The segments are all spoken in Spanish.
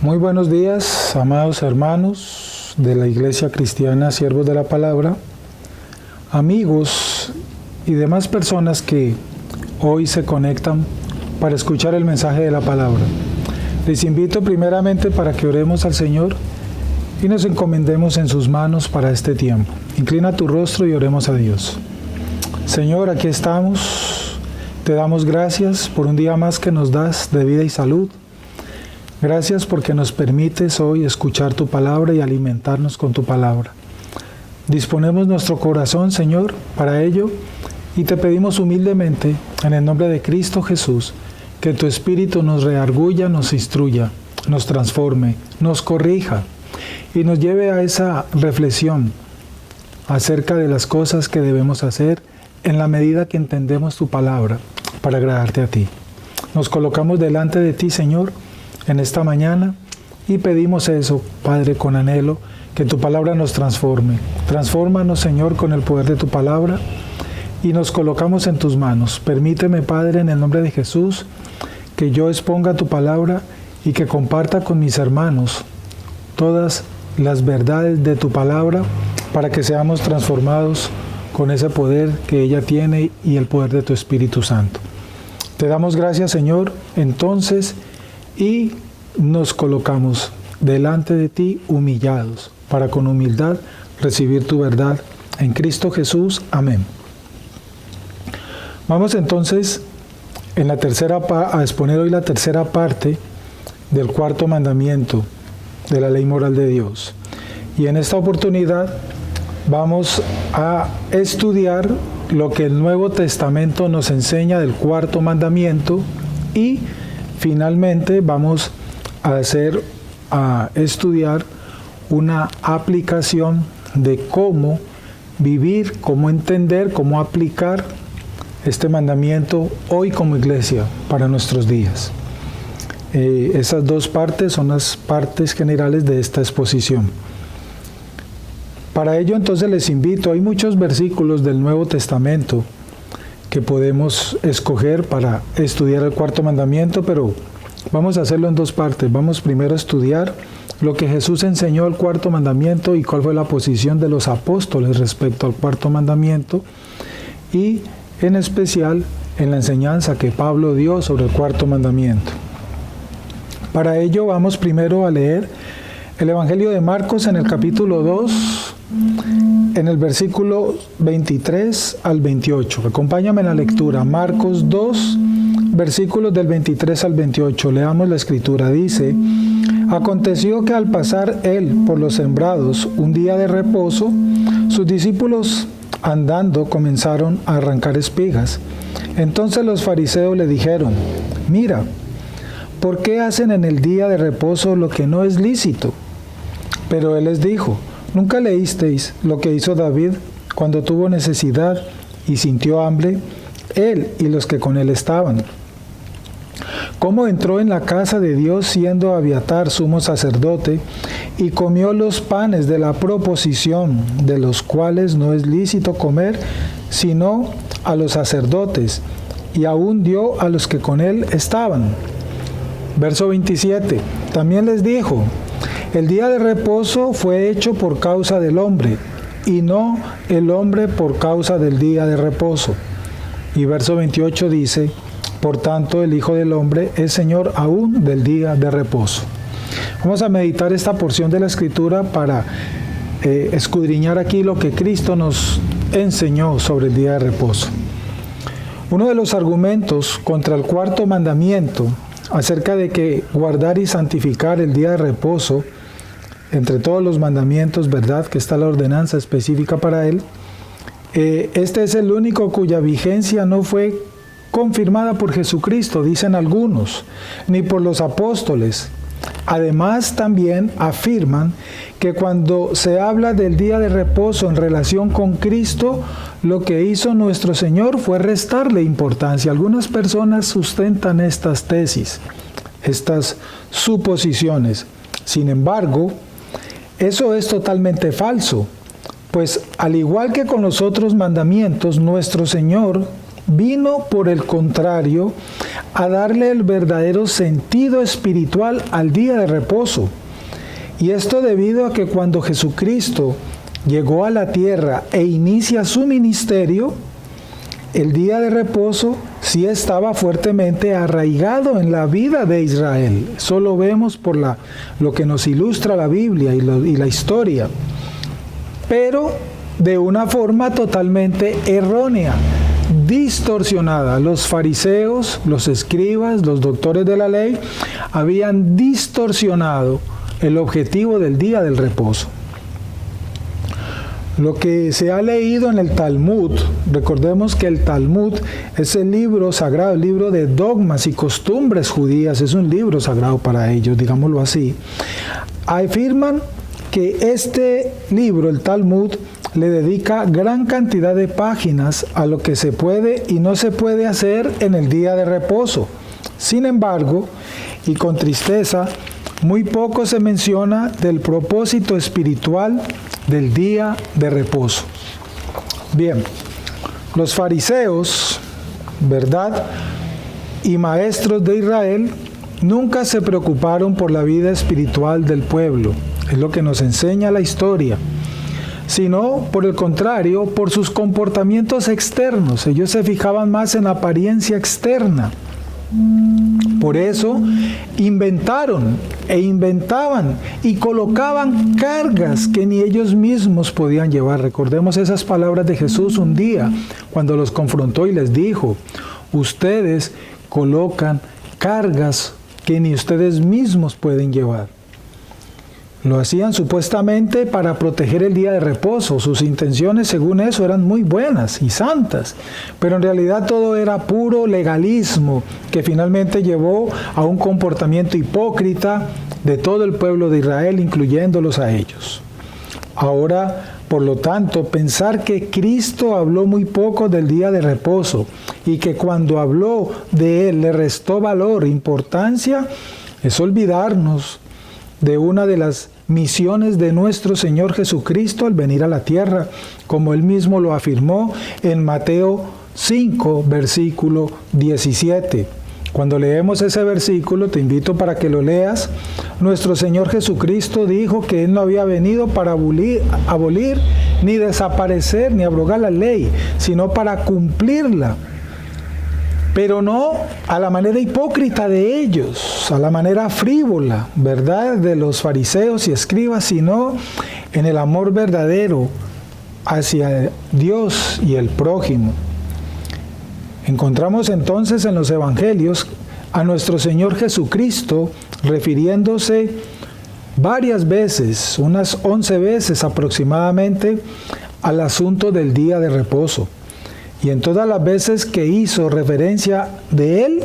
Muy buenos días, amados hermanos de la Iglesia Cristiana, siervos de la palabra, amigos y demás personas que hoy se conectan para escuchar el mensaje de la palabra. Les invito primeramente para que oremos al Señor y nos encomendemos en sus manos para este tiempo. Inclina tu rostro y oremos a Dios. Señor, aquí estamos. Te damos gracias por un día más que nos das de vida y salud. Gracias porque nos permites hoy escuchar tu palabra y alimentarnos con tu palabra. Disponemos nuestro corazón, Señor, para ello y te pedimos humildemente, en el nombre de Cristo Jesús, que tu Espíritu nos redarguya, nos instruya, nos transforme, nos corrija y nos lleve a esa reflexión acerca de las cosas que debemos hacer en la medida que entendemos tu palabra para agradarte a ti. Nos colocamos delante de ti, Señor, en esta mañana y pedimos eso, Padre, con anhelo, que tu palabra nos transforme. Transfórmanos, Señor, con el poder de tu palabra y nos colocamos en tus manos. Permíteme, Padre, en el nombre de Jesús, que yo exponga tu palabra y que comparta con mis hermanos todas las verdades de tu palabra para que seamos transformados con ese poder que ella tiene y el poder de tu Espíritu Santo. Te damos gracias, Señor, entonces, y nos colocamos delante de ti humillados para con humildad recibir tu verdad en Cristo Jesús. Amén. Vamos entonces a exponer hoy la tercera parte del cuarto mandamiento de la ley moral de Dios. Y en esta oportunidad vamos a estudiar lo que el Nuevo Testamento nos enseña del cuarto mandamiento y finalmente vamos a estudiar una aplicación de cómo vivir, cómo entender, cómo aplicar este mandamiento hoy como iglesia para nuestros días. Esas dos partes son las partes generales de esta exposición. Para ello entonces les invito, hay muchos versículos del Nuevo Testamento que podemos escoger para estudiar el cuarto mandamiento, pero vamos a hacerlo en dos partes. Vamos primero a estudiar lo que Jesús enseñó al cuarto mandamiento y cuál fue la posición de los apóstoles respecto al cuarto mandamiento y en especial en la enseñanza que Pablo dio sobre el cuarto mandamiento. Para ello vamos primero a leer el Evangelio de Marcos en el capítulo 2, en el versículo 23 al 28. Acompáñame en la lectura. Marcos 2, versículos del 23 al 28. Leamos la escritura. Dice: Aconteció que al pasar él por los sembrados un día de reposo, sus discípulos andando comenzaron a arrancar espigas. Entonces los fariseos le dijeron: Mira, ¿por qué hacen en el día de reposo lo que no es lícito? Pero él les dijo: ¿Nunca leísteis lo que hizo David cuando tuvo necesidad y sintió hambre, él y los que con él estaban? ¿Cómo entró en la casa de Dios siendo Abiatar sumo sacerdote y comió los panes de la proposición, de los cuales no es lícito comer sino a los sacerdotes, y aún dio a los que con él estaban? Verso 27. También les dijo: el día de reposo fue hecho por causa del hombre, y no el hombre por causa del día de reposo. Y verso 28 dice: por tanto, el Hijo del Hombre es Señor aún del día de reposo. Vamos a meditar esta porción de la Escritura para escudriñar aquí lo que Cristo nos enseñó sobre el día de reposo. Uno de los argumentos contra el cuarto mandamiento acerca de que guardar y santificar el día de reposo, entre todos los mandamientos, ¿verdad?, que está la ordenanza específica para él, este es el único cuya vigencia no fue confirmada por Jesucristo, dicen algunos, ni por los apóstoles. Además, también afirman que cuando se habla del día de reposo en relación con Cristo, lo que hizo nuestro Señor fue restarle importancia. Algunas personas sustentan estas tesis, estas suposiciones. Sin embargo, eso es totalmente falso, pues al igual que con los otros mandamientos, nuestro Señor vino, por el contrario, a darle el verdadero sentido espiritual al día de reposo. Y esto debido a que cuando Jesucristo llegó a la tierra e inicia su ministerio, el día de reposo sí estaba fuertemente arraigado en la vida de Israel. Eso lo vemos por lo que nos ilustra la Biblia y la historia. Pero de una forma totalmente errónea, distorsionada. Los fariseos, los escribas, los doctores de la ley habían distorsionado el objetivo del día del reposo. Lo que se ha leído en el Talmud, recordemos que el Talmud es el libro sagrado, el libro de dogmas y costumbres judías, es un libro sagrado para ellos, digámoslo así. Afirman que este libro, el Talmud, le dedica gran cantidad de páginas a lo que se puede y no se puede hacer en el día de reposo. Sin embargo, y con tristeza, muy poco se menciona del propósito espiritual del día de reposo. Bien, los fariseos, ¿verdad?, y maestros de Israel nunca se preocuparon por la vida espiritual del pueblo, es lo que nos enseña la historia, sino, por el contrario, por sus comportamientos externos. Ellos se fijaban más en la apariencia externa. Por eso inventaron e inventaban y colocaban cargas que ni ellos mismos podían llevar. Recordemos esas palabras de Jesús un día cuando los confrontó y les dijo: ustedes colocan cargas que ni ustedes mismos pueden llevar. Lo hacían supuestamente para proteger el día de reposo. Sus intenciones, según eso, eran muy buenas y santas, pero en realidad todo era puro legalismo que finalmente llevó a un comportamiento hipócrita de todo el pueblo de Israel, incluyéndolos a ellos. Ahora, por lo tanto, pensar que Cristo habló muy poco del día de reposo y que cuando habló de él le restó valor e importancia, es olvidarnos de una de las misiones de nuestro Señor Jesucristo al venir a la tierra, como Él mismo lo afirmó en Mateo 5, versículo 17. Cuando leemos ese versículo, te invito para que lo leas, nuestro Señor Jesucristo dijo que Él no había venido para abolir, ni desaparecer, ni abrogar la ley, sino para cumplirla. Pero no a la manera hipócrita de ellos, a la manera frívola, ¿verdad?, de los fariseos y escribas, sino en el amor verdadero hacia Dios y el prójimo. Encontramos entonces en los evangelios a nuestro Señor Jesucristo refiriéndose varias veces, unas 11 veces aproximadamente, al asunto del día de reposo. Y en todas las veces que hizo referencia de él,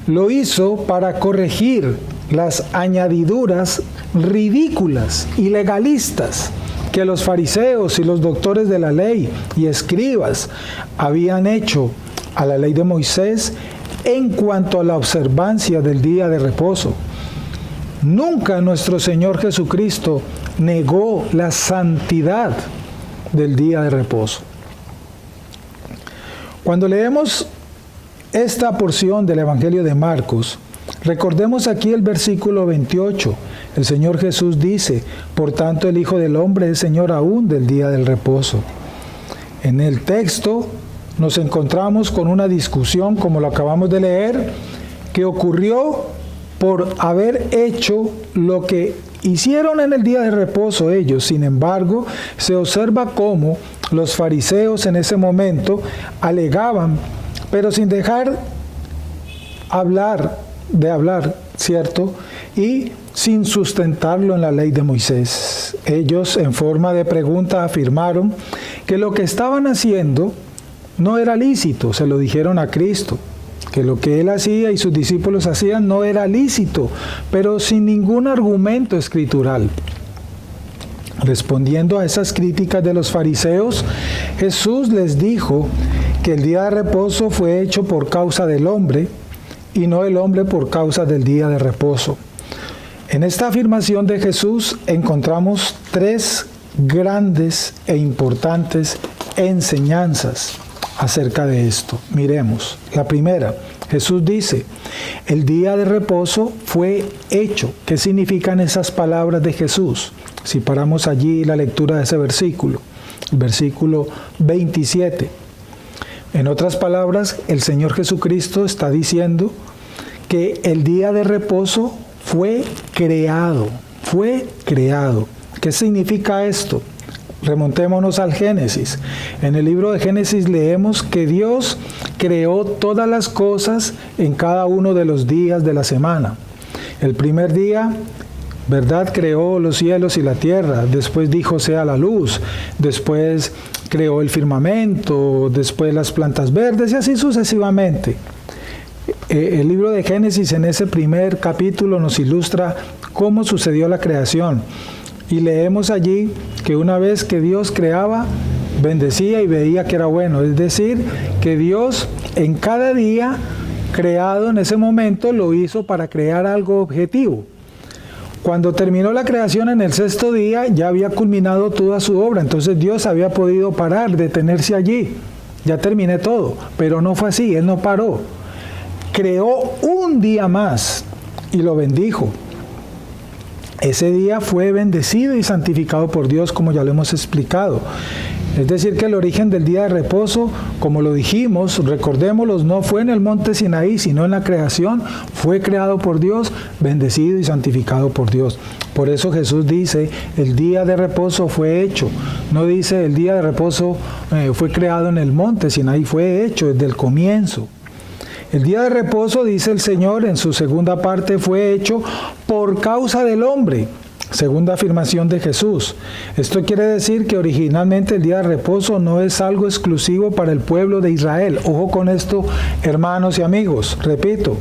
lo hizo para corregir las añadiduras ridículas y legalistas que los fariseos y los doctores de la ley y escribas habían hecho a la ley de Moisés en cuanto a la observancia del día de reposo. Nunca nuestro Señor Jesucristo negó la santidad del día de reposo. Cuando leemos esta porción del Evangelio de Marcos, recordemos aquí el versículo 28. El Señor Jesús dice: por tanto el Hijo del Hombre es Señor aún del día del reposo. En el texto nos encontramos con una discusión, como lo acabamos de leer, que ocurrió por haber hecho lo que hicieron en el día de reposo ellos. Sin embargo, se observa cómo los fariseos en ese momento alegaban, pero sin dejar de hablar, ¿cierto? Y sin sustentarlo en la ley de Moisés. Ellos, en forma de pregunta, afirmaron que lo que estaban haciendo no era lícito. Se lo dijeron a Cristo, que lo que él hacía y sus discípulos hacían no era lícito, pero sin ningún argumento escritural. Respondiendo a esas críticas de los fariseos, Jesús les dijo que el día de reposo fue hecho por causa del hombre y no el hombre por causa del día de reposo. En esta afirmación de Jesús encontramos tres grandes e importantes enseñanzas acerca de esto. Miremos. La primera, Jesús dice, el día de reposo fue hecho. ¿Qué significan esas palabras de Jesús? Si paramos allí la lectura de ese versículo, el versículo 27. En otras palabras, el Señor Jesucristo está diciendo que el día de reposo fue creado, fue creado. ¿Qué significa esto? Remontémonos al Génesis. En el libro de Génesis leemos que Dios creó todas las cosas en cada uno de los días de la semana. El primer día, ¿verdad?, creó los cielos y la tierra. Después dijo, sea la luz. Después creó el firmamento. Después las plantas verdes y así sucesivamente. El libro de Génesis en ese primer capítulo nos ilustra cómo sucedió la creación. Y leemos allí que una vez que Dios creaba, bendecía y veía que era bueno. Es decir, que Dios en cada día creado en ese momento lo hizo para crear algo objetivo. Cuando terminó la creación en el sexto día, ya había culminado toda su obra. Entonces Dios había podido parar, detenerse allí. Ya terminé todo. Pero no fue así, Él no paró. Creó un día más y lo bendijo. Ese día fue bendecido y santificado por Dios, como ya lo hemos explicado. Es decir, que el origen del día de reposo, como lo dijimos, recordémoslo, no fue en el monte Sinaí, sino en la creación. Fue creado por Dios, bendecido y santificado por Dios. Por eso Jesús dice, el día de reposo fue hecho. No dice, el día de reposo fue creado en el monte Sinaí, fue hecho desde el comienzo. El día de reposo, dice el Señor en su segunda parte, fue hecho por causa del hombre. Segunda afirmación de Jesús. Esto quiere decir que originalmente el día de reposo no es algo exclusivo para el pueblo de Israel. Ojo con esto, hermanos y amigos. Repito,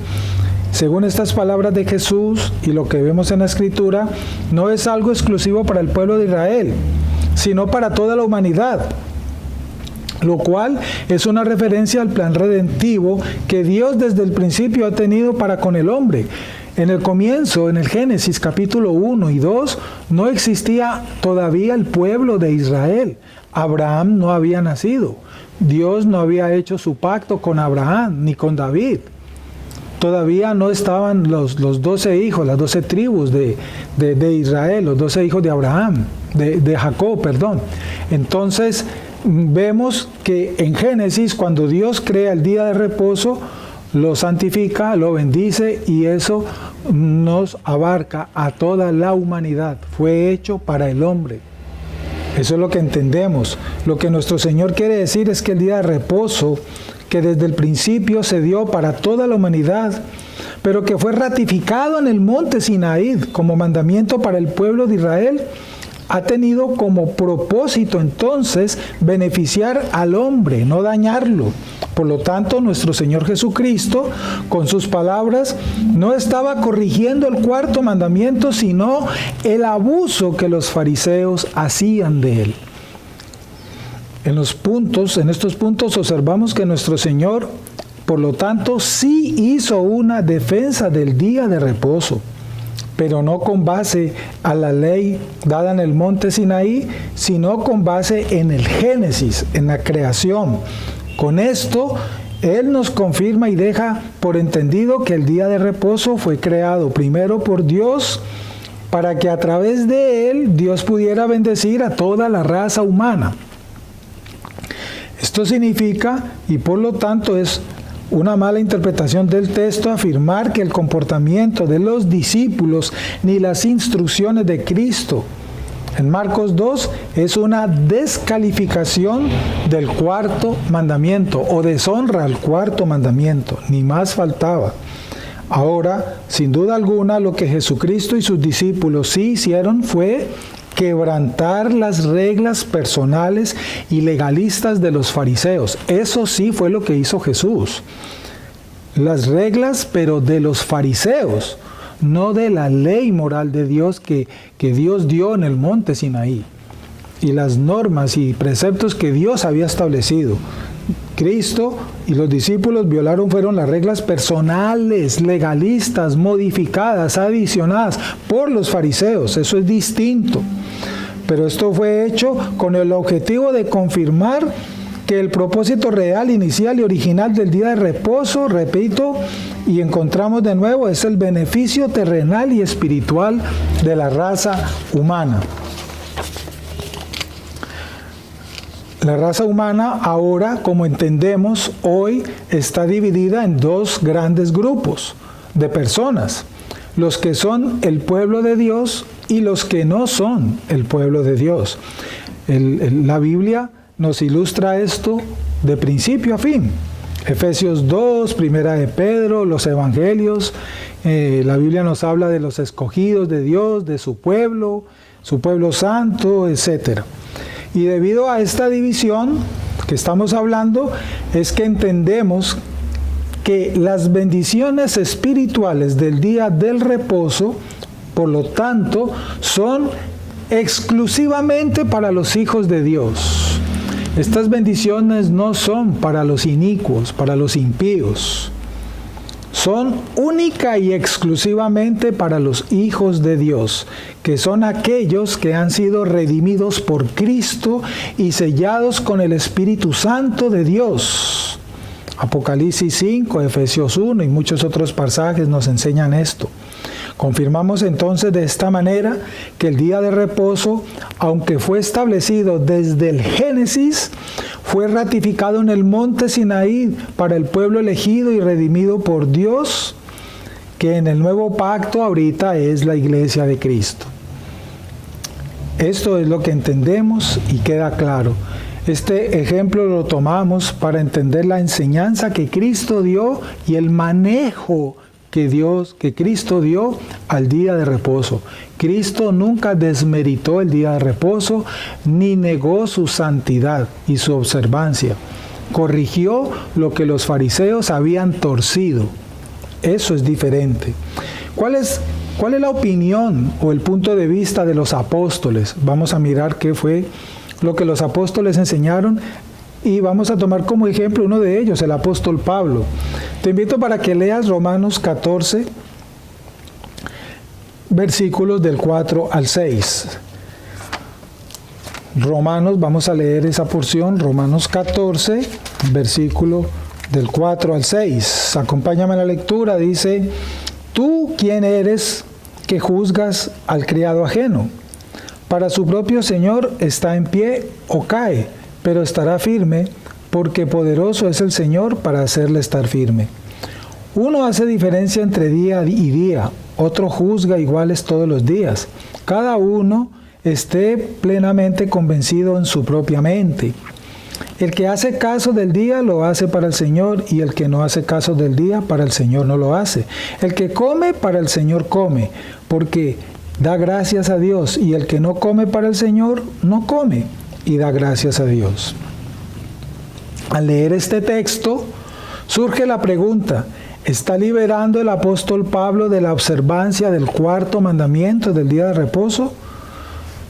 según estas palabras de Jesús y lo que vemos en la Escritura, no es algo exclusivo para el pueblo de Israel, sino para toda la humanidad. Lo cual es una referencia al plan redentivo que Dios desde el principio ha tenido para con el hombre. En el comienzo, en el Génesis capítulo 1 y 2, no existía todavía el pueblo de Israel. Abraham no había nacido. Dios no había hecho su pacto con Abraham ni con David. Todavía no estaban los 12 hijos, las 12 tribus de Israel, los 12 hijos de Abraham, de Jacob, perdón. Entonces, vemos que en Génesis, cuando Dios crea el día de reposo, lo santifica, lo bendice y eso nos abarca a toda la humanidad. Fue hecho para el hombre. Eso es lo que entendemos. Lo que nuestro Señor quiere decir es que el día de reposo, que desde el principio se dio para toda la humanidad, pero que fue ratificado en el monte Sinaí como mandamiento para el pueblo de Israel, ha tenido como propósito entonces beneficiar al hombre, no dañarlo. Por lo tanto, nuestro Señor Jesucristo, con sus palabras, no estaba corrigiendo el cuarto mandamiento, sino el abuso que los fariseos hacían de él. En estos puntos observamos que nuestro Señor, por lo tanto, sí hizo una defensa del día de reposo, pero no con base a la ley dada en el monte Sinaí, sino con base en el Génesis, en la creación. Con esto, Él nos confirma y deja por entendido que el día de reposo fue creado primero por Dios, para que a través de Él Dios pudiera bendecir a toda la raza humana. Esto significa, y por lo tanto es una mala interpretación del texto, afirmar que el comportamiento de los discípulos ni las instrucciones de Cristo en Marcos 2 es una descalificación del cuarto mandamiento o deshonra al cuarto mandamiento, ni más faltaba. Ahora, sin duda alguna, lo que Jesucristo y sus discípulos sí hicieron fue quebrantar las reglas personales y legalistas de los fariseos. Eso sí fue lo que hizo Jesús. Las reglas, pero de los fariseos, no de la ley moral de Dios que Dios dio en el monte Sinaí, y las normas y preceptos que Dios había establecido. Cristo y los discípulos fueron las reglas personales, legalistas, modificadas, adicionadas por los fariseos. Eso es distinto. Pero esto fue hecho con el objetivo de confirmar que el propósito real, inicial y original del día de reposo, repito, y encontramos de nuevo, es el beneficio terrenal y espiritual de la raza humana. La raza humana ahora, como entendemos, hoy está dividida en dos grandes grupos de personas, los que son el pueblo de Dios y los que no son el pueblo de Dios. La Biblia nos ilustra esto de principio a fin. Efesios 2, Primera de Pedro, los Evangelios, la Biblia nos habla de los escogidos de Dios, de su pueblo santo, etc. Y debido a esta división que estamos hablando, es que entendemos que las bendiciones espirituales del día del reposo, por lo tanto, son exclusivamente para los hijos de Dios. Estas bendiciones no son para los inicuos, para los impíos. Son única y exclusivamente para los hijos de Dios, que son aquellos que han sido redimidos por Cristo y sellados con el Espíritu Santo de Dios. Apocalipsis 5, Efesios 1 y muchos otros pasajes nos enseñan esto. Confirmamos entonces de esta manera que el día de reposo, aunque fue establecido desde el Génesis, fue ratificado en el monte Sinaí para el pueblo elegido y redimido por Dios, que en el nuevo pacto ahorita es la iglesia de Cristo. Esto es lo que entendemos y queda claro. Este ejemplo lo tomamos para entender la enseñanza que Cristo dio y el manejo que Cristo dio al día de reposo. Cristo nunca desmeritó el día de reposo, ni negó su santidad y su observancia. Corrigió lo que los fariseos habían torcido. Eso es diferente. ¿Cuál es la opinión o el punto de vista de los apóstoles? Vamos a mirar qué fue lo que los apóstoles enseñaron y vamos a tomar como ejemplo uno de ellos, el apóstol Pablo. Te invito para que leas Romanos 14, versículos del 4 al 6. Vamos a leer esa porción, Romanos 14, versículo del 4 al 6. Acompáñame a la lectura, dice: ¿Tú quién eres que juzgas al criado ajeno? Para su propio Señor está en pie o cae, pero estará firme, porque poderoso es el Señor para hacerle estar firme. Uno hace diferencia entre día y día, otro juzga iguales todos los días. Cada uno esté plenamente convencido en su propia mente. El que hace caso del día lo hace para el Señor, y el que no hace caso del día para el Señor no lo hace. El que come para el Señor come, porque da gracias a Dios, y el que no come para el Señor no come y da gracias a Dios. Al leer este texto, surge la pregunta: ¿está liberando el apóstol Pablo de la observancia del cuarto mandamiento del día de reposo?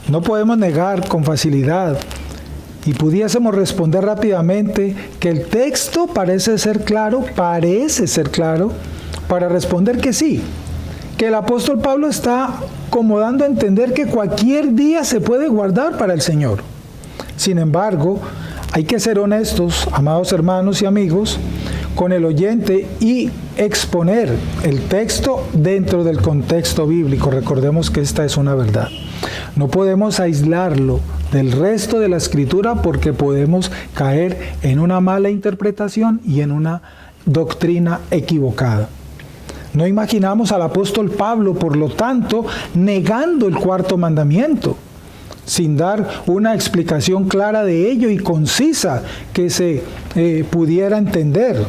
No podemos negar con facilidad y pudiésemos responder rápidamente que el texto parece ser claro para responder que sí, que el apóstol Pablo está como dando a entender que cualquier día se puede guardar para el Señor. Sin embargo, hay que ser honestos, amados hermanos y amigos, con el oyente y exponer el texto dentro del contexto bíblico. Recordemos que esta es una verdad. No podemos aislarlo del resto de la Escritura porque podemos caer en una mala interpretación y en una doctrina equivocada. No imaginamos al apóstol Pablo, por lo tanto, negando el cuarto mandamiento, sin dar una explicación clara de ello y concisa que se pudiera entender.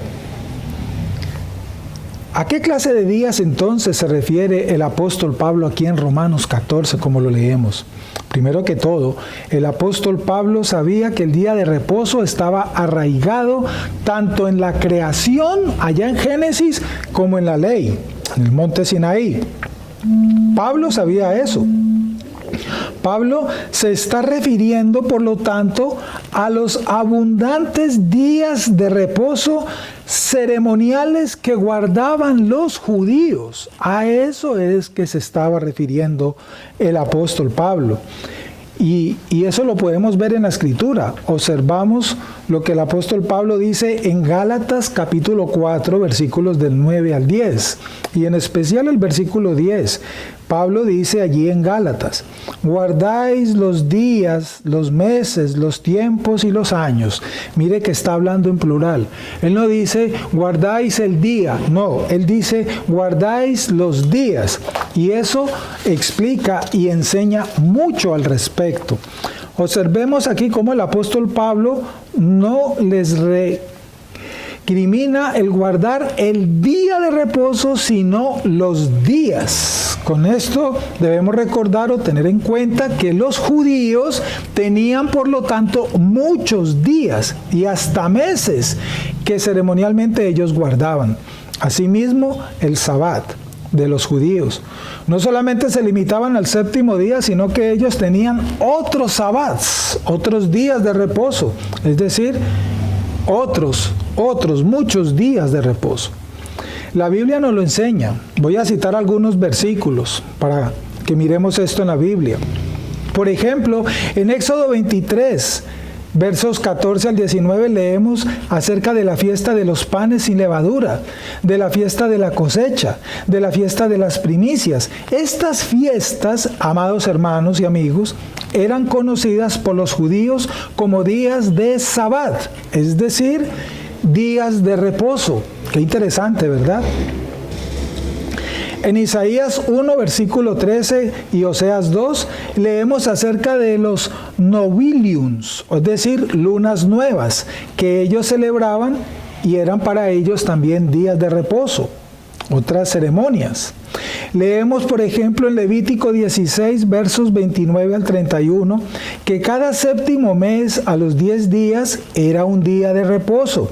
¿A qué clase de días entonces se refiere el apóstol Pablo aquí en Romanos 14, como lo leemos? Primero que todo, el apóstol Pablo sabía que el día de reposo estaba arraigado tanto en la creación, allá en Génesis, como en la ley, en el monte Sinaí. Pablo sabía eso. Pablo se está refiriendo, por lo tanto, a los abundantes días de reposo ceremoniales que guardaban los judíos. A eso es que se estaba refiriendo el apóstol Pablo. Y eso lo podemos ver en la Escritura. Observamos lo que el apóstol Pablo dice en Gálatas capítulo 4, versículos del 9 al 10. Y en especial el versículo 10. Pablo dice allí en Gálatas: guardáis los días, los meses, los tiempos y los años. Mire que está hablando en plural. Él no dice guardáis el día, no, él dice guardáis los días. Y eso explica y enseña mucho al respecto. Observemos aquí cómo el apóstol Pablo no les recrimina el guardar el día de reposo, sino los días. Con esto debemos recordar o tener en cuenta que los judíos tenían, por lo tanto, muchos días y hasta meses que ceremonialmente ellos guardaban. Asimismo, el Sabbat de los judíos no solamente se limitaban al séptimo día, sino que ellos tenían otros sabbats, otros días de reposo, es decir, muchos días de reposo. La Biblia nos lo enseña. Voy a citar algunos versículos para que miremos esto en la Biblia. Por ejemplo, en Éxodo 23, versos 14 al 19, leemos acerca de la fiesta de los panes sin levadura, de la fiesta de la cosecha, de la fiesta de las primicias. Estas fiestas, amados hermanos y amigos, eran conocidas por los judíos como días de Sabbat, es decir, días de reposo. Qué interesante, ¿verdad? En Isaías 1, versículo 13 y Oseas 2, leemos acerca de los nobiliums, es decir, lunas nuevas, que ellos celebraban y eran para ellos también días de reposo, otras ceremonias. Leemos, por ejemplo, en Levítico 16, versos 29 al 31, que cada séptimo mes a los 10 días era un día de reposo.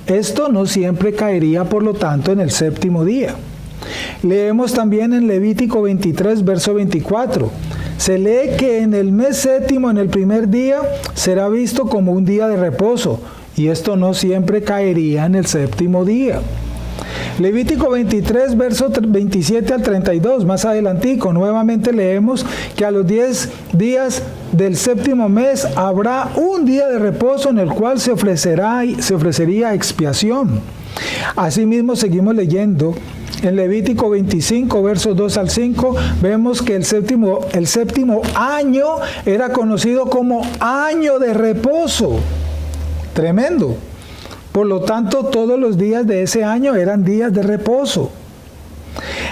Esto no siempre caería, por lo tanto, en el séptimo día. Leemos también en Levítico 23, verso 24. Se lee que en el mes séptimo, en el primer día, será visto como un día de reposo, y esto no siempre caería en el séptimo día. Levítico 23, verso 27 al 32, más adelantico, nuevamente leemos que a los 10 días del séptimo mes habrá un día de reposo en el cual se ofrecería expiación. Asimismo, seguimos leyendo. En Levítico 25, versos 2 al 5, vemos que el séptimo año era conocido como año de reposo. Tremendo. Por lo tanto, todos los días de ese año eran días de reposo.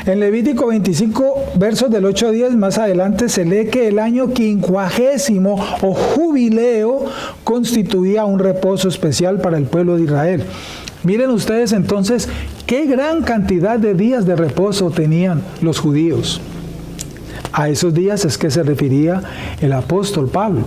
En Levítico 25, versos del 8 a 10, más adelante se lee que el año 50º o jubileo constituía un reposo especial para el pueblo de Israel. Miren ustedes entonces qué gran cantidad de días de reposo tenían los judíos. A esos días es que se refería el apóstol Pablo.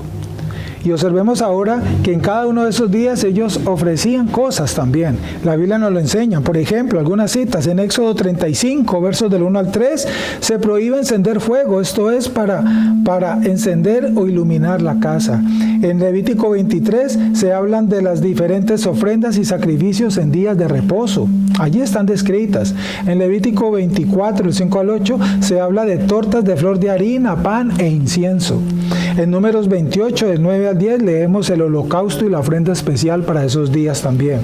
Y observemos ahora que en cada uno de esos días ellos ofrecían cosas también. La Biblia nos lo enseña. Por ejemplo, algunas citas en Éxodo 35, versos del 1 al 3, se prohíbe encender fuego. Esto es para encender o iluminar la casa. En Levítico 23 se hablan de las diferentes ofrendas y sacrificios en días de reposo. Allí están descritas. En Levítico 24, del 5 al 8, se habla de tortas de flor de harina, pan e incienso. En Números 28, del 9 al 10, leemos el holocausto y la ofrenda especial para esos días también.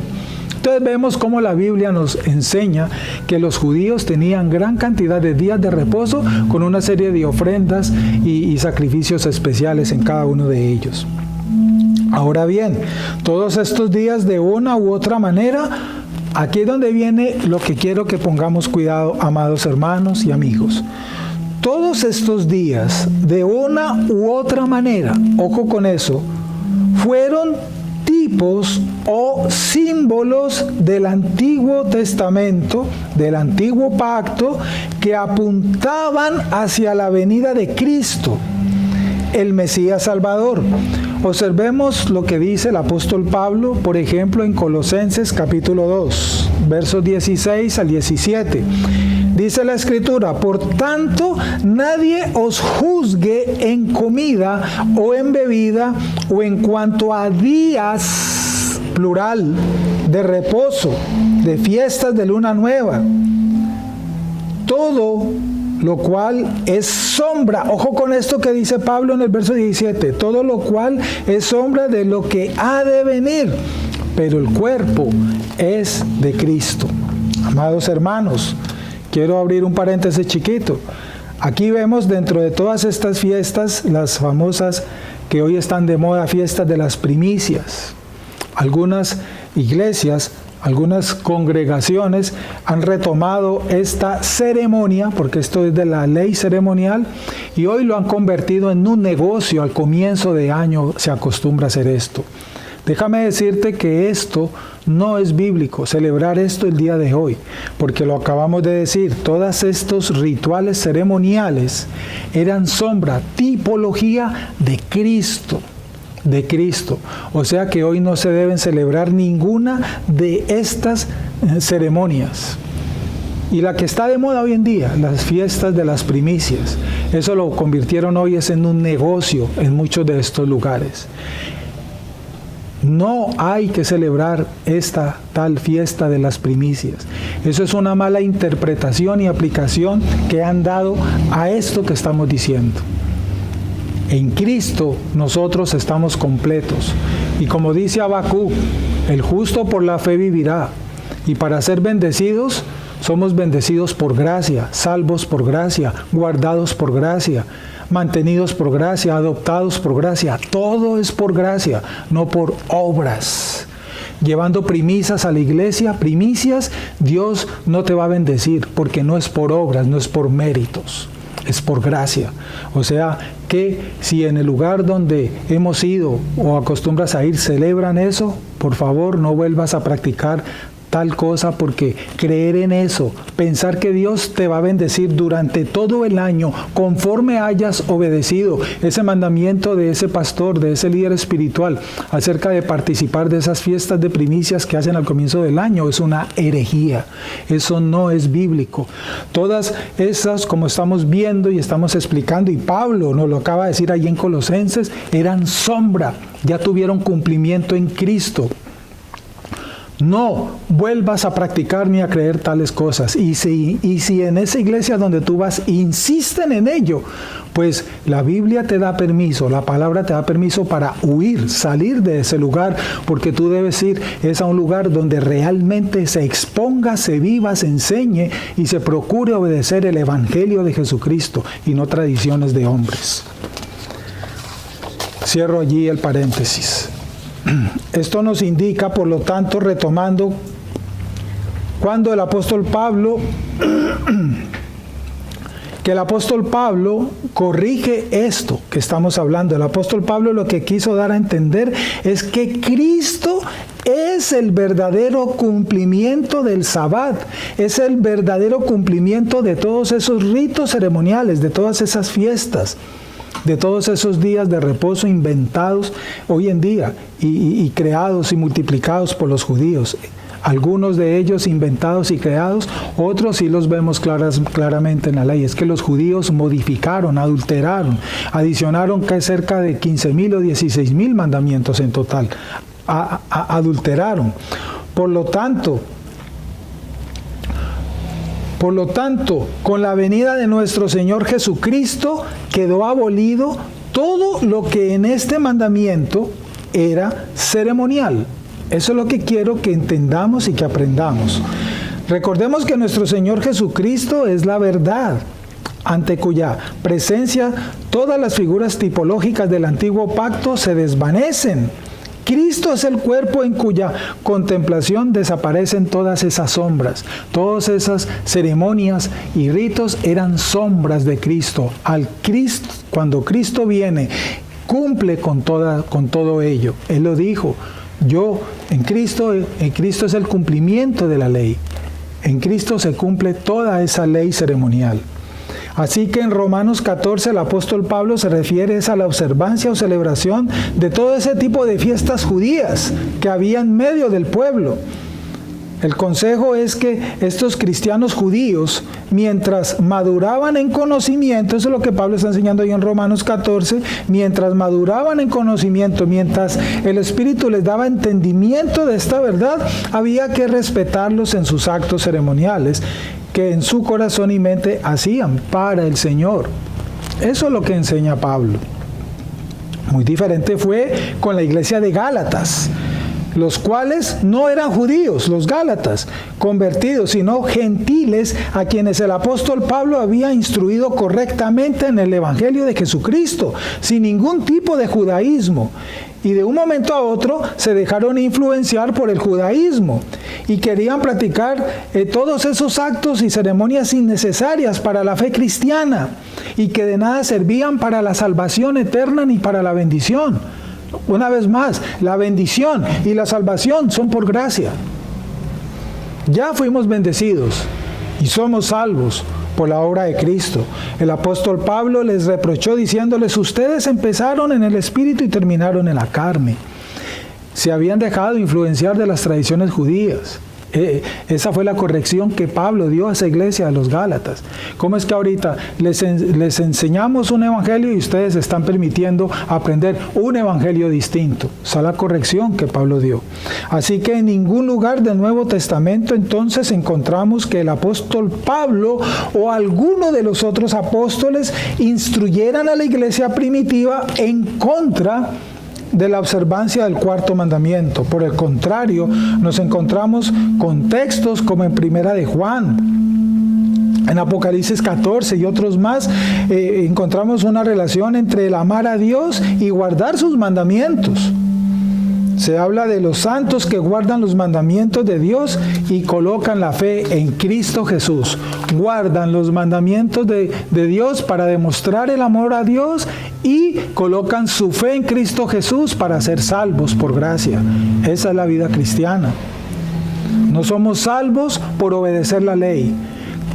Entonces vemos cómo la Biblia nos enseña que los judíos tenían gran cantidad de días de reposo con una serie de ofrendas y sacrificios especiales en cada uno de ellos. Ahora bien, todos estos días de una u otra manera, aquí es donde viene lo que quiero que pongamos cuidado, amados hermanos y amigos. Todos estos días, de una u otra manera, ojo con eso, fueron tipos o símbolos del Antiguo Testamento, del Antiguo Pacto, que apuntaban hacia la venida de Cristo, el Mesías Salvador. Observemos lo que dice el apóstol Pablo, por ejemplo, en Colosenses capítulo 2, versos 16 al 17. Dice la Escritura: por tanto, nadie os juzgue en comida o en bebida o en cuanto a días, plural, de reposo, de fiestas de luna nueva. Todo lo cual es sombra. Ojo con esto que dice Pablo en el verso 17. Todo lo cual es sombra de lo que ha de venir, pero el cuerpo es de Cristo. Amados hermanos, quiero abrir un paréntesis chiquito. Aquí vemos dentro de todas estas fiestas, las famosas que hoy están de moda, fiestas de las primicias. Algunas iglesias, algunas congregaciones han retomado esta ceremonia, porque esto es de la ley ceremonial, y hoy lo han convertido en un negocio. Al comienzo de año se acostumbra a hacer esto. Déjame decirte que esto no es bíblico, celebrar esto el día de hoy, porque lo acabamos de decir, todos estos rituales ceremoniales eran sombra, tipología de Cristo. De Cristo. O sea que hoy no se deben celebrar ninguna de estas ceremonias. Y la que está de moda hoy en día, las fiestas de las primicias, eso lo convirtieron hoy en un negocio en muchos de estos lugares. No hay que celebrar esta tal fiesta de las primicias. Eso es una mala interpretación y aplicación que han dado a esto que estamos diciendo. En Cristo nosotros estamos completos. Y como dice Habacuc, el justo por la fe vivirá. Y para ser bendecidos, somos bendecidos por gracia, salvos por gracia, guardados por gracia, mantenidos por gracia, adoptados por gracia. Todo es por gracia, no por obras. Llevando primicias a la iglesia, primicias, Dios no te va a bendecir, porque no es por obras, no es por méritos. Es por gracia. O sea que si en el lugar donde hemos ido o acostumbras a ir celebran eso, por favor no vuelvas a practicar tal cosa, porque creer en eso, pensar que Dios te va a bendecir durante todo el año conforme hayas obedecido ese mandamiento de ese pastor, de ese líder espiritual acerca de participar de esas fiestas de primicias que hacen al comienzo del año, es una herejía. Eso no es bíblico. Todas esas, como estamos viendo y estamos explicando, y Pablo nos lo acaba de decir ahí en Colosenses, eran sombra, ya tuvieron cumplimiento en Cristo. No vuelvas a practicar ni a creer tales cosas. Y si en esa iglesia donde tú vas insisten en ello, pues la Biblia te da permiso, la palabra te da permiso para huir, salir de ese lugar, porque tú debes ir a un lugar donde realmente se exponga, se viva, se enseñe y se procure obedecer el Evangelio de Jesucristo y no tradiciones de hombres. Cierro allí el paréntesis. Esto nos indica, por lo tanto, retomando, cuando el apóstol Pablo, que el apóstol Pablo corrige esto que estamos hablando. El apóstol Pablo lo que quiso dar a entender es que Cristo es el verdadero cumplimiento del Sabbat, es el verdadero cumplimiento de todos esos ritos ceremoniales, de todas esas fiestas, de todos esos días de reposo inventados hoy en día y creados y multiplicados por los judíos. Algunos de ellos inventados y creados, otros sí los vemos claramente en la ley. Es que los judíos modificaron, adulteraron, adicionaron que cerca de 15,000 o 16,000 mandamientos en total. Adulteraron. Por lo tanto, con la venida de nuestro Señor Jesucristo quedó abolido todo lo que en este mandamiento era ceremonial. Eso es lo que quiero que entendamos y que aprendamos. Recordemos que nuestro Señor Jesucristo es la verdad, ante cuya presencia todas las figuras tipológicas del antiguo pacto se desvanecen. Cristo es el cuerpo en cuya contemplación desaparecen todas esas sombras. Todas esas ceremonias y ritos eran sombras de Cristo. Cuando Cristo viene, cumple con todo ello. Él lo dijo. En Cristo es el cumplimiento de la ley. En Cristo se cumple toda esa ley ceremonial. Así que en Romanos 14 el apóstol Pablo se refiere a la observancia o celebración de todo ese tipo de fiestas judías que había en medio del pueblo. El consejo es que estos cristianos judíos, mientras maduraban en conocimiento, eso es lo que Pablo está enseñando ahí en Romanos 14, mientras maduraban en conocimiento, mientras el Espíritu les daba entendimiento de esta verdad, había que respetarlos en sus actos ceremoniales. que en su corazón y mente hacían para el Señor. Eso es lo que enseña Pablo. Muy diferente fue con la iglesia de Gálatas, los cuales no eran judíos, los gálatas, convertidos, sino gentiles a quienes el apóstol Pablo había instruido correctamente en el Evangelio de Jesucristo, sin ningún tipo de judaísmo. Y de un momento a otro se dejaron influenciar por el judaísmo y querían practicar todos esos actos y ceremonias innecesarias para la fe cristiana y que de nada servían para la salvación eterna ni para la bendición. Una vez más, la bendición y la salvación son por gracia. Ya fuimos bendecidos y somos salvos por la obra de Cristo. El apóstol Pablo les reprochó diciéndoles: ustedes empezaron en el Espíritu y terminaron en la carne. Se habían dejado influenciar de las tradiciones judías. Esa fue la corrección que Pablo dio a esa iglesia de los Gálatas. ¿Cómo es que ahorita les enseñamos un evangelio y ustedes están permitiendo aprender un evangelio distinto? Esa es la corrección que Pablo dio. Así que en ningún lugar del Nuevo Testamento entonces encontramos que el apóstol Pablo o alguno de los otros apóstoles instruyeran a la iglesia primitiva en contra de la observancia del cuarto mandamiento. Por el contrario, nos encontramos con textos como en Primera de Juan, en Apocalipsis 14 y otros más, encontramos una relación entre el amar a Dios y guardar sus mandamientos. Se habla de los santos que guardan los mandamientos de Dios y colocan la fe en Cristo Jesús. Guardan los mandamientos de Dios para demostrar el amor a Dios y colocan su fe en Cristo Jesús para ser salvos por gracia. Esa es la vida cristiana. No somos salvos por obedecer la ley.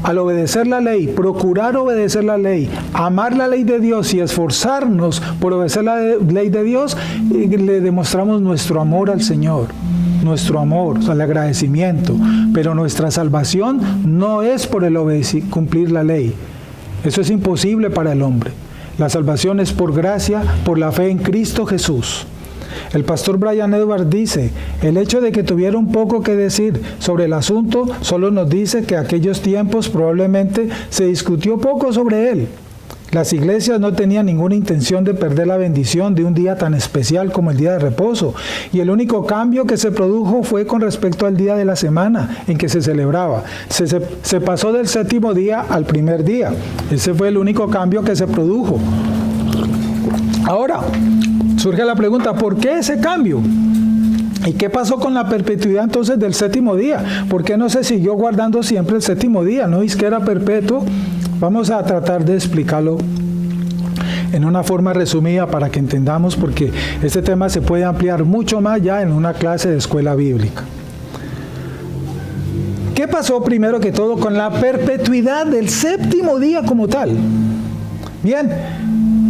Al obedecer la ley, procurar obedecer la ley, amar la ley de Dios y esforzarnos por obedecer la ley de Dios, le demostramos nuestro amor al Señor, nuestro amor, o sea, el agradecimiento. Pero nuestra salvación no es por el cumplir la ley. Eso es imposible para el hombre. La salvación es por gracia, por la fe en Cristo Jesús. El pastor Brian Edwards dice: el hecho de que tuviera un poco que decir sobre el asunto solo nos dice que en aquellos tiempos probablemente se discutió poco sobre él. Las iglesias no tenían ninguna intención de perder la bendición de un día tan especial como el día de reposo, y el único cambio que se produjo fue con respecto al día de la semana en que se celebraba. Se pasó del séptimo día al primer día. Ese fue el único cambio que se produjo. Ahora, surge la pregunta: ¿por qué ese cambio? ¿Y qué pasó con la perpetuidad entonces del séptimo día? ¿Por qué no se siguió guardando siempre el séptimo día? ¿No es que era perpetuo? Vamos a tratar de explicarlo en una forma resumida para que entendamos, porque este tema se puede ampliar mucho más ya en una clase de escuela bíblica. ¿Qué pasó primero que todo con la perpetuidad del séptimo día como tal? Bien,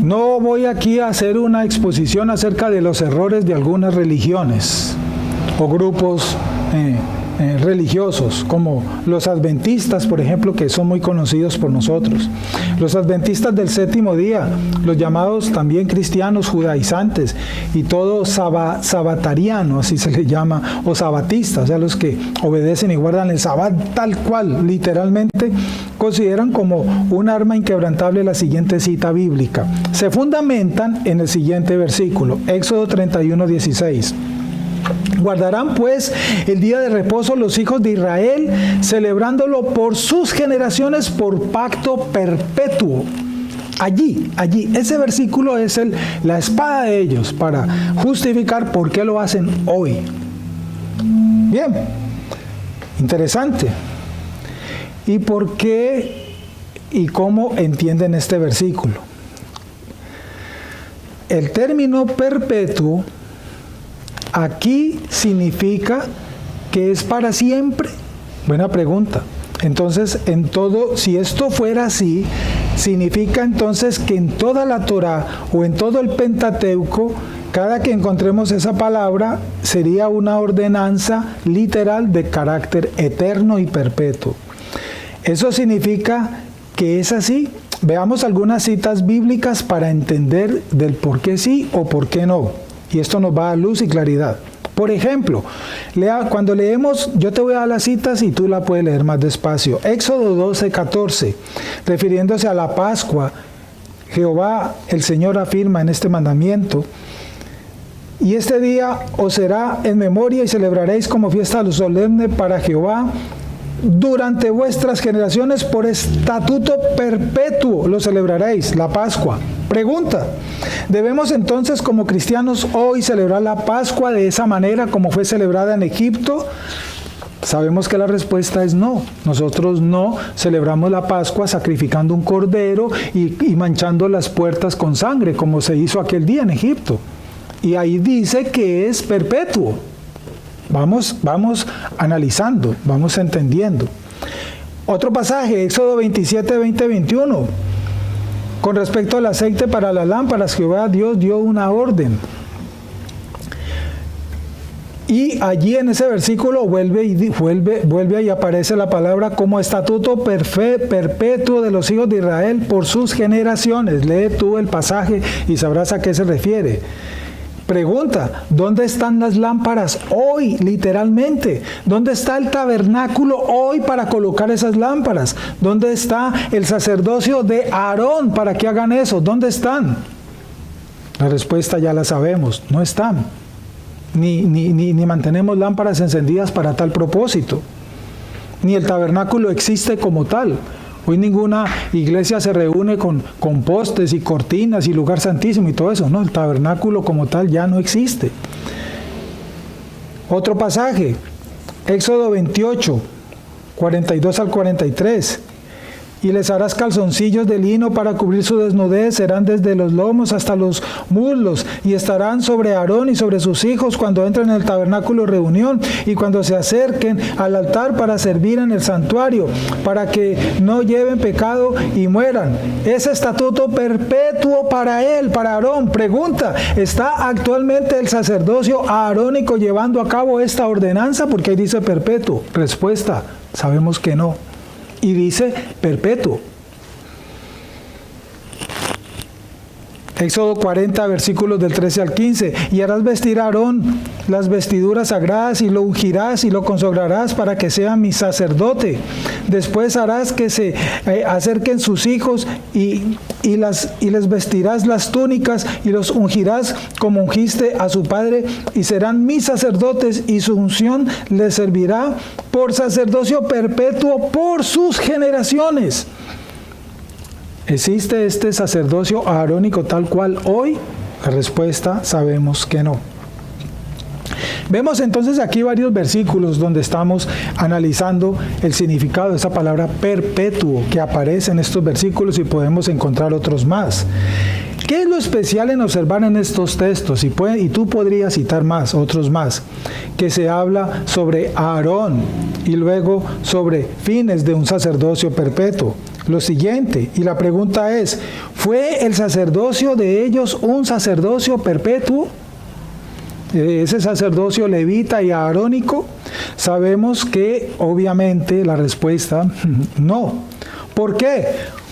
no voy aquí a hacer una exposición acerca de los errores de algunas religiones o grupos religiosos, como los adventistas, por ejemplo, que son muy conocidos por nosotros. Los adventistas del séptimo día, los llamados también cristianos judaizantes y todo sabatariano, así se le llama, o sabatistas, o sea, los que obedecen y guardan el sabat tal cual, literalmente, consideran como un arma inquebrantable la siguiente cita bíblica. Se fundamentan en el siguiente versículo, Éxodo 31:16. Guardarán pues el día de reposo los hijos de Israel, celebrándolo por sus generaciones por pacto perpetuo. Allí, ese versículo es la espada de ellos para justificar por qué lo hacen hoy. Bien, interesante. ¿Y por qué y cómo entienden este versículo? El término perpetuo aquí significa que es para siempre. Buena pregunta. Entonces, si esto fuera así, significa entonces que en toda la Torá o en todo el Pentateuco, cada que encontremos esa palabra, sería una ordenanza literal de carácter eterno y perpetuo. Eso significa que es así. Veamos algunas citas bíblicas para entender del por qué sí o por qué no. Y esto nos va a dar luz y claridad. Por ejemplo, cuando leemos, yo te voy a dar las citas y tú la puedes leer más despacio. Éxodo 12:14, refiriéndose a la Pascua, Jehová, el Señor, afirma en este mandamiento: y este día os será en memoria y celebraréis como fiesta solemne para Jehová durante vuestras generaciones, por estatuto perpetuo lo celebraréis, la Pascua. Pregunta: ¿debemos entonces como cristianos hoy celebrar la Pascua de esa manera como fue celebrada en Egipto? Sabemos que la respuesta es no. Nosotros no celebramos la Pascua sacrificando un cordero y manchando las puertas con sangre, como se hizo aquel día en Egipto. Y ahí dice que es perpetuo. Vamos analizando, vamos entendiendo. Otro pasaje, Éxodo 27, 20, 21. Con respecto al aceite para las lámparas, Jehová Dios dio una orden. Y allí en ese versículo vuelve y aparece la palabra como estatuto perpetuo de los hijos de Israel por sus generaciones. Lee tú el pasaje y sabrás a qué se refiere. Pregunta: ¿dónde están las lámparas hoy, literalmente? ¿Dónde está el tabernáculo hoy para colocar esas lámparas? ¿Dónde está el sacerdocio de Aarón para que hagan eso? ¿Dónde están? La respuesta ya la sabemos, no están. Ni mantenemos lámparas encendidas para tal propósito. Ni el tabernáculo existe como tal. Hoy ninguna iglesia se reúne con postes y cortinas y lugar santísimo y todo eso. No, el tabernáculo como tal ya no existe. Otro pasaje, Éxodo 28, 42 al 43. Y les harás calzoncillos de lino para cubrir su desnudez, serán desde los lomos hasta los muslos, y estarán sobre Aarón y sobre sus hijos cuando entren en el tabernáculo de reunión y cuando se acerquen al altar para servir en el santuario, para que no lleven pecado y mueran. Es estatuto perpetuo para él, para Aarón. Pregunta: ¿está actualmente el sacerdocio aarónico llevando a cabo esta ordenanza? Porque ahí dice perpetuo. Respuesta: sabemos que no. Y dice perpetuo. Éxodo 40, versículos del 13 al 15. Y harás vestir a Aarón las vestiduras sagradas y lo ungirás y lo consagrarás para que sea mi sacerdote. Después harás que se acerquen sus hijos y les vestirás las túnicas y los ungirás como ungiste a su padre y serán mis sacerdotes y su unción les servirá por sacerdocio perpetuo por sus generaciones. ¿Existe este sacerdocio aarónico tal cual hoy? La respuesta: sabemos que no. Vemos entonces aquí varios versículos donde estamos analizando el significado de esa palabra perpetuo que aparece en estos versículos y podemos encontrar otros más. ¿Qué es lo especial en observar en estos textos? Y tú podrías citar más, otros más, que se habla sobre Aarón y luego sobre fines de un sacerdocio perpetuo. Lo siguiente, y la pregunta es: ¿fue el sacerdocio de ellos un sacerdocio perpetuo? Ese sacerdocio levita y aarónico. Sabemos que obviamente la respuesta no. ¿Por qué?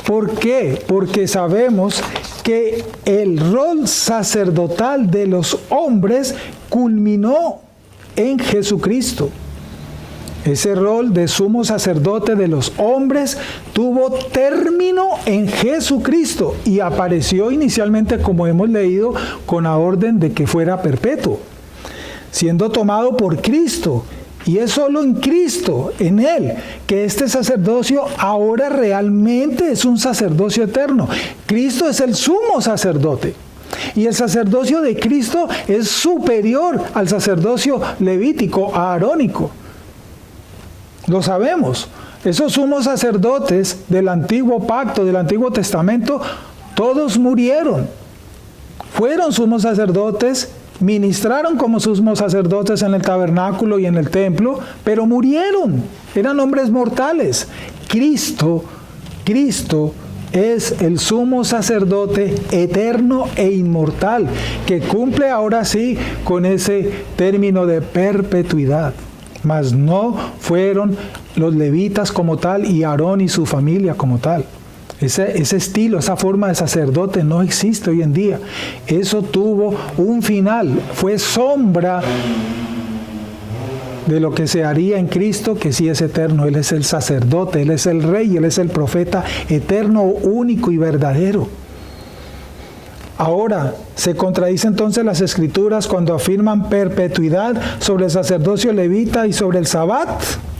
¿Por qué? Porque sabemos que el rol sacerdotal de los hombres culminó en Jesucristo. Ese rol de sumo sacerdote de los hombres tuvo término en Jesucristo y apareció inicialmente, como hemos leído, con la orden de que fuera perpetuo, siendo tomado por Cristo. Y es solo en Cristo, en Él, que este sacerdocio ahora realmente es un sacerdocio eterno. Cristo es el sumo sacerdote. Y el sacerdocio de Cristo es superior al sacerdocio levítico, aarónico. Lo sabemos. Esos sumos sacerdotes del antiguo pacto, del Antiguo Testamento, todos murieron. Fueron sumos sacerdotes, ministraron como sumos sacerdotes en el tabernáculo y en el templo, pero murieron. Eran hombres mortales. Cristo es el sumo sacerdote eterno e inmortal, que cumple ahora sí con ese término de perpetuidad. Mas no fueron los levitas como tal y Aarón y su familia como tal. Ese estilo, esa forma de sacerdote no existe hoy en día. Eso tuvo un final, fue sombra de lo que se haría en Cristo, que sí es eterno. Él es el sacerdote, Él es el rey, Él es el profeta eterno, único y verdadero. Ahora, ¿se contradice entonces las Escrituras cuando afirman perpetuidad sobre el sacerdocio levita y sobre el Sabbat?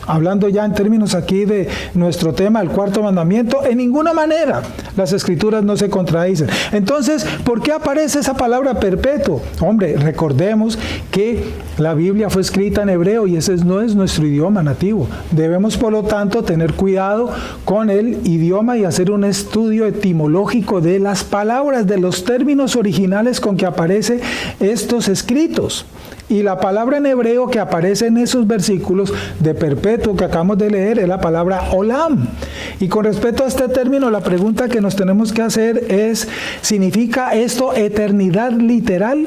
Hablando ya en términos aquí de nuestro tema, el cuarto mandamiento, en ninguna manera las Escrituras no se contradicen. Entonces, ¿por qué aparece esa palabra perpetuo? Hombre, recordemos que la Biblia fue escrita en hebreo y ese no es nuestro idioma nativo. Debemos, por lo tanto, tener cuidado con el idioma y hacer un estudio etimológico de las palabras, de los términos originales con que aparecen estos escritos. Y la palabra en hebreo que aparece en esos versículos de perpetuo que acabamos de leer es la palabra olam. Y con respecto a este término, la pregunta que nos tenemos que hacer es, ¿significa esto eternidad literal?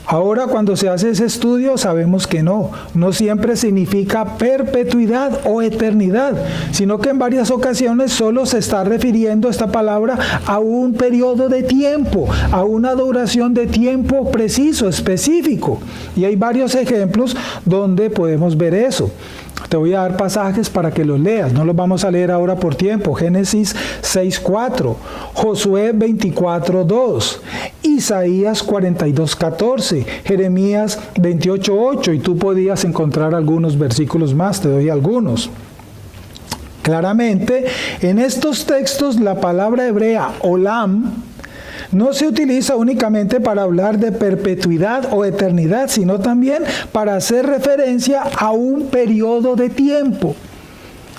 Ahora, cuando se hace ese estudio, sabemos que no siempre significa perpetuidad o eternidad, sino que en varias ocasiones solo se está refiriendo esta palabra a un periodo de tiempo, a una duración de tiempo preciso, específico. Y hay varios ejemplos donde podemos ver eso. Te voy a dar pasajes para que los leas, no los vamos a leer ahora por tiempo. Génesis 6:4, Josué 24:2, Isaías 42:14, Jeremías 28:8, y tú podías encontrar algunos versículos más, te doy algunos. Claramente, en estos textos la palabra hebrea olam no se utiliza únicamente para hablar de perpetuidad o eternidad, sino también para hacer referencia a un periodo de tiempo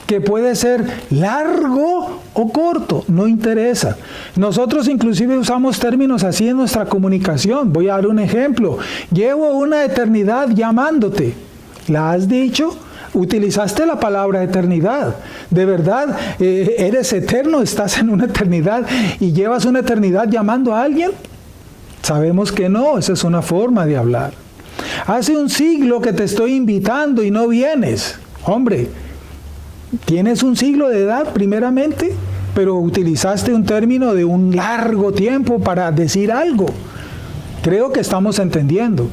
que puede ser largo o corto, no interesa. Nosotros inclusive usamos términos así en nuestra comunicación. Voy a dar un ejemplo. Llevo una eternidad llamándote. ¿La has dicho? Utilizaste la palabra eternidad. ¿De verdad eres eterno? ¿Estás en una eternidad y llevas una eternidad llamando a alguien? Sabemos que no, esa es una forma de hablar. Hace un siglo que te estoy invitando y no vienes. Hombre, tienes un siglo de edad primeramente, pero utilizaste un término de un largo tiempo para decir algo. Creo que estamos entendiendo.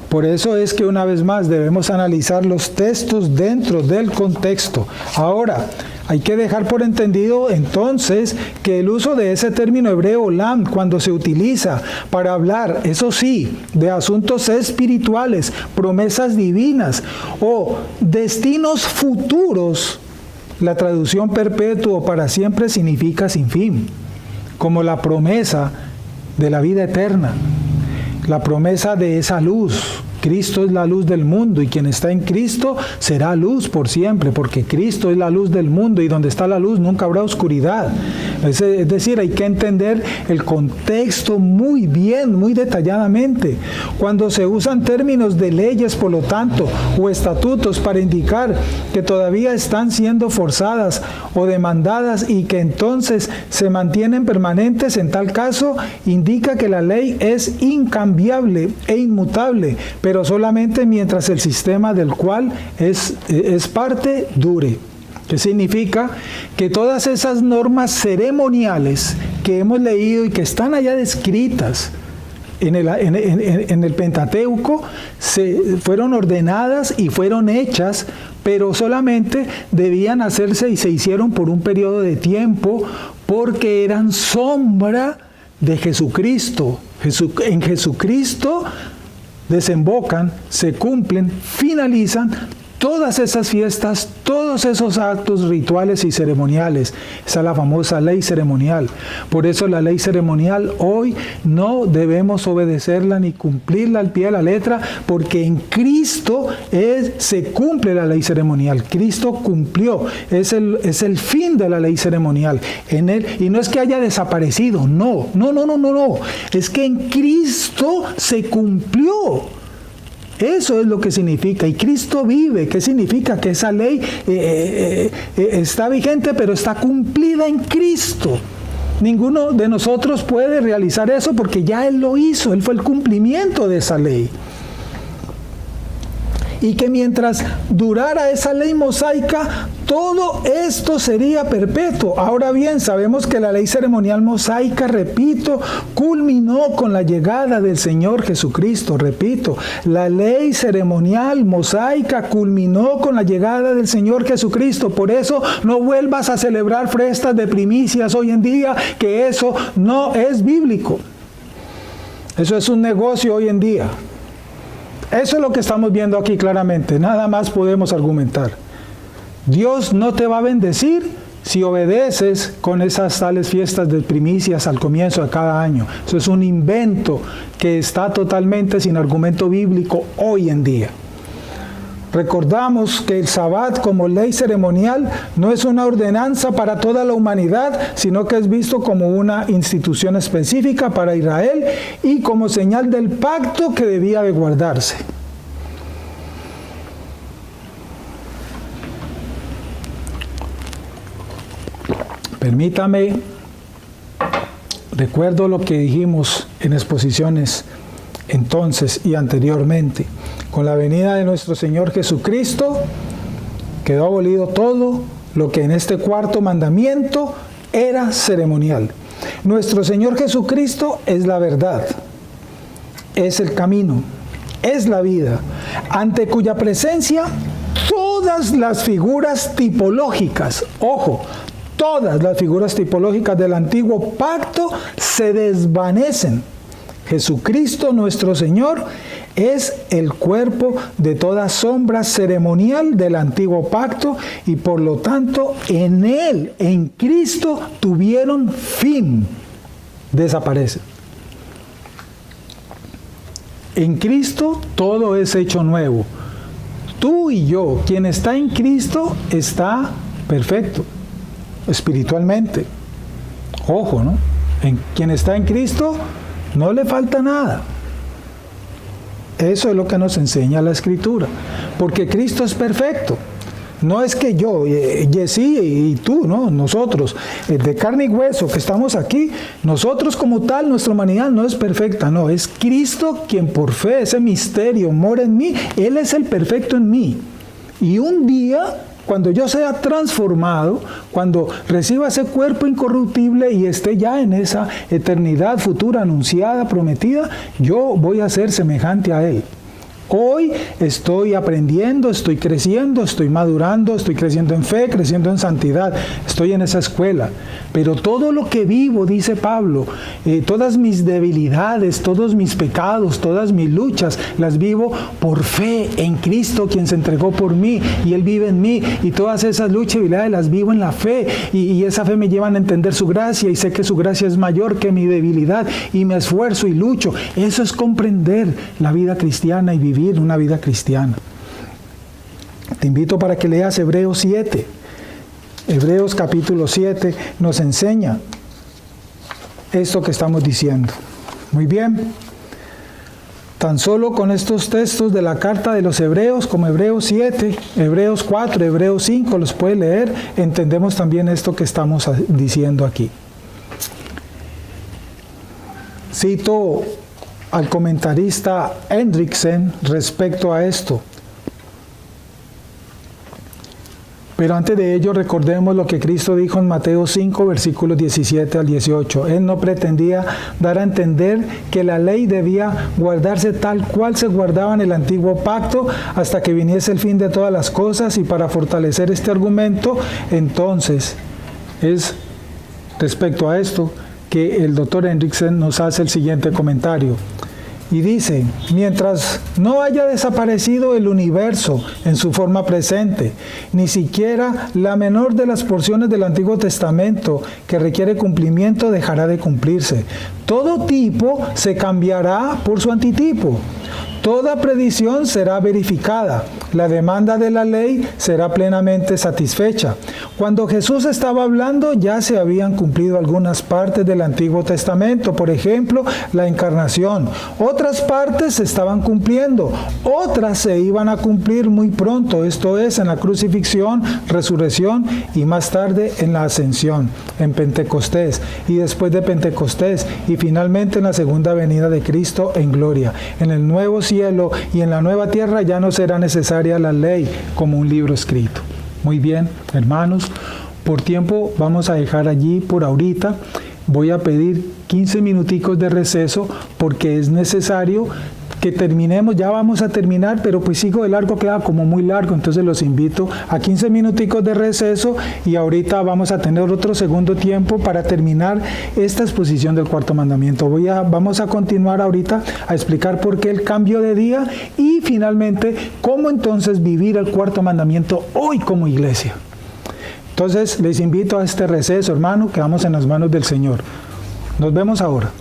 Por eso es que una vez más debemos analizar los textos dentro del contexto. Ahora, hay que dejar por entendido entonces que el uso de ese término hebreo olam, cuando se utiliza para hablar, eso sí, de asuntos espirituales, promesas divinas o destinos futuros, la traducción perpetuo para siempre significa sin fin, como la promesa de la vida eterna. La promesa de esa luz. Cristo es la luz del mundo y quien está en Cristo será luz por siempre, porque Cristo es la luz del mundo y donde está la luz nunca habrá oscuridad. Es decir, hay que entender el contexto muy bien, muy detalladamente. Cuando se usan términos de leyes, por lo tanto, o estatutos para indicar que todavía están siendo forzadas o demandadas y que entonces se mantienen permanentes, en tal caso indica que la ley es incambiable e inmutable, pero solamente mientras el sistema del cual es parte dure. ¿Qué significa? Que todas esas normas ceremoniales que hemos leído y que están allá descritas en el Pentateuco fueron ordenadas y fueron hechas, pero solamente debían hacerse y se hicieron por un periodo de tiempo porque eran sombra de Jesucristo. En Jesucristo desembocan, se cumplen, finalizan todas esas fiestas, todos esos actos rituales y ceremoniales. Esa es la famosa ley ceremonial. Por eso la ley ceremonial hoy no debemos obedecerla ni cumplirla al pie de la letra, porque en Cristo se cumple la ley ceremonial. Cristo cumplió, es el fin de la ley ceremonial en Él. Y no es que haya desaparecido, no. Es que en Cristo se cumplió. Eso es lo que significa. Y Cristo vive. ¿Qué significa? Que esa ley está vigente, pero está cumplida en Cristo. Ninguno de nosotros puede realizar eso porque ya Él lo hizo. Él fue el cumplimiento de esa ley. y que mientras durara esa ley mosaica, todo esto sería perpetuo. Ahora bien, sabemos que la ley ceremonial mosaica, repito, culminó con la llegada del Señor Jesucristo. Repito, la ley ceremonial mosaica culminó con la llegada del Señor Jesucristo. Por eso no vuelvas a celebrar fiestas de primicias hoy en día, que eso no es bíblico. Eso es un negocio hoy en día. Eso es lo que estamos viendo aquí claramente. Nada más podemos argumentar. Dios no te va a bendecir si obedeces con esas tales fiestas de primicias al comienzo de cada año. Eso es un invento que está totalmente sin argumento bíblico hoy en día. Recordamos que el Sabbat como ley ceremonial no es una ordenanza para toda la humanidad, sino que es visto como una institución específica para Israel y como señal del pacto que debía de guardarse. Permítame, recuerdo lo que dijimos en exposiciones entonces y anteriormente. Con la venida de nuestro Señor Jesucristo, quedó abolido todo lo que en este cuarto mandamiento era ceremonial. Nuestro Señor Jesucristo es la verdad, es el camino, es la vida, ante cuya presencia todas las figuras tipológicas, ojo, todas las figuras tipológicas del antiguo pacto se desvanecen. Jesucristo nuestro Señor es el cuerpo de toda sombra ceremonial del antiguo pacto y por lo tanto en Él, en Cristo, tuvieron fin. Desaparecen. En Cristo todo es hecho nuevo. Tú y yo, quien está en Cristo, está perfecto, espiritualmente. Ojo, ¿no? Quien está en Cristo no le falta nada. Eso es lo que nos enseña la Escritura. Porque Cristo es perfecto. No es que yo, Jessy y tú, ¿no? Nosotros, de carne y hueso que estamos aquí, nosotros como tal, nuestra humanidad no es perfecta. No, es Cristo quien por fe, ese misterio, mora en mí. Él es el perfecto en mí. Y un día, cuando yo sea transformado, cuando reciba ese cuerpo incorruptible y esté ya en esa eternidad futura, anunciada, prometida, yo voy a ser semejante a Él. Hoy estoy aprendiendo, estoy creciendo, estoy madurando, estoy creciendo en fe, creciendo en santidad, estoy en esa escuela. Pero todo lo que vivo, dice Pablo, todas mis debilidades, todos mis pecados, todas mis luchas, las vivo por fe en Cristo, quien se entregó por mí, y Él vive en mí, y todas esas luchas y debilidades las vivo en la fe, y esa fe me lleva a entender su gracia, y sé que su gracia es mayor que mi debilidad, y me esfuerzo y lucho. Eso es comprender la vida cristiana y vivir una vida cristiana. Te invito para que leas Hebreos 7. Hebreos capítulo 7 nos enseña esto que estamos diciendo. Muy bien. Tan solo con estos textos de la carta de los Hebreos, como Hebreos 7, Hebreos 4, Hebreos 5, los puede leer, entendemos también esto que estamos diciendo aquí. Cito al comentarista Hendriksen respecto a esto. Pero antes de ello, recordemos lo que Cristo dijo en Mateo 5, versículos 17 al 18. Él no pretendía dar a entender que la ley debía guardarse tal cual se guardaba en el antiguo pacto hasta que viniese el fin de todas las cosas, y para fortalecer este argumento, entonces, es respecto a esto que el doctor Hendriksen nos hace el siguiente comentario. Y dice, mientras no haya desaparecido el universo en su forma presente, ni siquiera la menor de las porciones del Antiguo Testamento que requiere cumplimiento dejará de cumplirse. Todo tipo se cambiará por su antitipo. Toda predicción será verificada. La demanda de la ley será plenamente satisfecha. Cuando Jesús estaba hablando, ya se habían cumplido algunas partes del Antiguo Testamento. Por ejemplo, la encarnación. Otras partes se estaban cumpliendo. Otras se iban a cumplir muy pronto. Esto es, en la crucifixión, resurrección y más tarde en la ascensión, en Pentecostés. Y después de Pentecostés. Y finalmente en la segunda venida de Cristo en gloria. En el nuevo cielo y en la nueva tierra ya no será necesaria la ley como un libro escrito. Muy bien, hermanos, por tiempo vamos a dejar allí por ahorita. Voy a pedir 15 minuticos de receso porque es necesario que terminemos, ya vamos a terminar, pero pues sigo de largo, queda como muy largo, entonces los invito a 15 minuticos de receso y ahorita vamos a tener otro segundo tiempo para terminar esta exposición del cuarto mandamiento. Vamos a continuar ahorita a explicar por qué el cambio de día y finalmente cómo entonces vivir el cuarto mandamiento hoy como iglesia. Entonces les invito a este receso, hermano, quedamos en las manos del Señor. Nos vemos ahora.